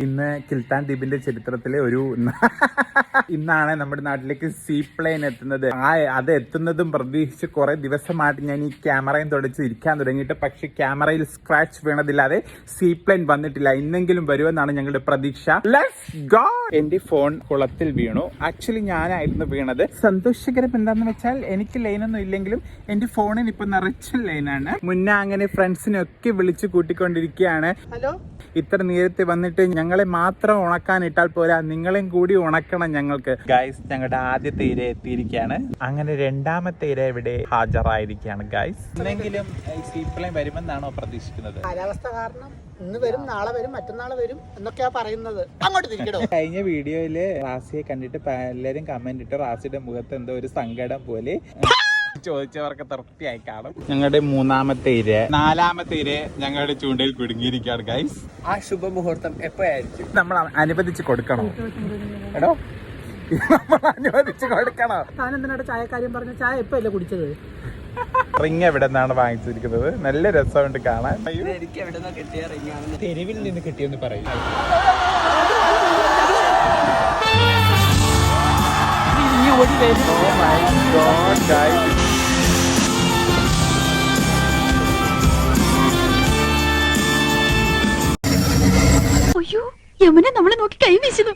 ഇന്ന് കിൽത്താൻ ദ്വീപിന്റെ ചരിത്രത്തിലെ ഇന്നാണ് നമ്മുടെ നാട്ടിലേക്ക് സീ പ്ലെയിൻ എത്തുന്നത്. അത് എത്തുന്നതും പ്രതീക്ഷിച്ച് കുറെ ദിവസമായിട്ട് ഞാൻ ഈ ക്യാമറയും തുടച്ച് ഇരിക്കാൻ തുടങ്ങിയിട്ട്, പക്ഷെ ക്യാമറയിൽ സ്ക്രാച്ച് വീണതില്ലാതെ സീ പ്ലെയിൻ വന്നിട്ടില്ല. ഇന്നെങ്കിലും വരുമെന്നാണ് ഞങ്ങളുടെ പ്രതീക്ഷ. Let's go. എന്റെ ഫോൺ കുളത്തിൽ വീണു. ആക്ച്വലി ഞാനായിരുന്നു വീണത്. സന്തോഷകരം എന്താന്ന് വെച്ചാൽ എനിക്ക് ലൈനൊന്നും ഇല്ലെങ്കിലും എന്റെ ഫോണിന് ഇപ്പൊ നിറച്ച ലൈനാണ്. മുന്നേ അങ്ങനെ ഫ്രണ്ട്സിനെ ഒക്കെ വിളിച്ചു കൂട്ടിക്കൊണ്ടിരിക്കുകയാണ്. ഹലോ, ഇത്ര നേരത്തെ വന്നിട്ട് ഞങ്ങളെ മാത്രം ഉണക്കാനിട്ടാൽ പോരാ, നിങ്ങളെയും കൂടി ഉണക്കണം ഞങ്ങൾക്ക്. ഗൈസ്, ഞങ്ങളുടെ ആദ്യത്തെ ഇര എത്തിയിരിക്കുകയാണ്. അങ്ങനെ രണ്ടാമത്തെ ഇര ഇവിടെ ഹാജരായിരിക്കുകയാണ്. ഗൈസ്, എന്തെങ്കിലും സീ പ്ലെയിൻ വരുമെന്നാണോ പ്രതീക്ഷിക്കുന്നത്? കാലാവസ്ഥ കാരണം ഇന്ന് വരും, നാളെ വരും, മറ്റന്നാളെ വരും എന്നൊക്കെയാ പറയുന്നത്. അങ്ങോട്ട് തിരിക്കണോ? കഴിഞ്ഞ വീഡിയോയില് റാസിയെ കണ്ടിട്ട് എല്ലാരും കമന്റ് ഇട്ട് റാസിയുടെ മുഖത്ത് എന്തോ ഒരു സങ്കടം പോലെ ചോദിച്ചവർക്ക് തൃപ്തിയായി കാണും. ഞങ്ങളുടെ മൂന്നാമത്തെ ഇര, നാലാമത്തെ ഇര ഞങ്ങളുടെ ചൂണ്ടയിൽ കുടുങ്ങിയിരിക്കുകയാണ്. ഗൈസ്, ആ ശുഭമുഹൂർത്തം എപ്പോഴായിരിക്കും? നമ്മൾ അനുവദിച്ച് കൊടുക്കണോ? എടോ, നമ്മൾ അനുവദിച്ച് കൊടുക്കണോ? താൻ എന്തിനാണ് ചായക്കാര്യം പറഞ്ഞ? ചായ എപ്പോ അല്ലേ കുടിച്ചത്? റിങ് എവിടെ നിന്നാണ് വാങ്ങിച്ചിരിക്കുന്നത്? നല്ല രസമുണ്ട് കാണാൻ. എനിക്ക് എവിടെ നിന്നാ കിട്ടിയ റിങ്ങാണ്? തെരുവിൽ നിന്ന് കിട്ടിയെന്ന് പറയും. അയ്യോ, യമുന നമ്മളെ നോക്കി കൈ വീശുന്നു.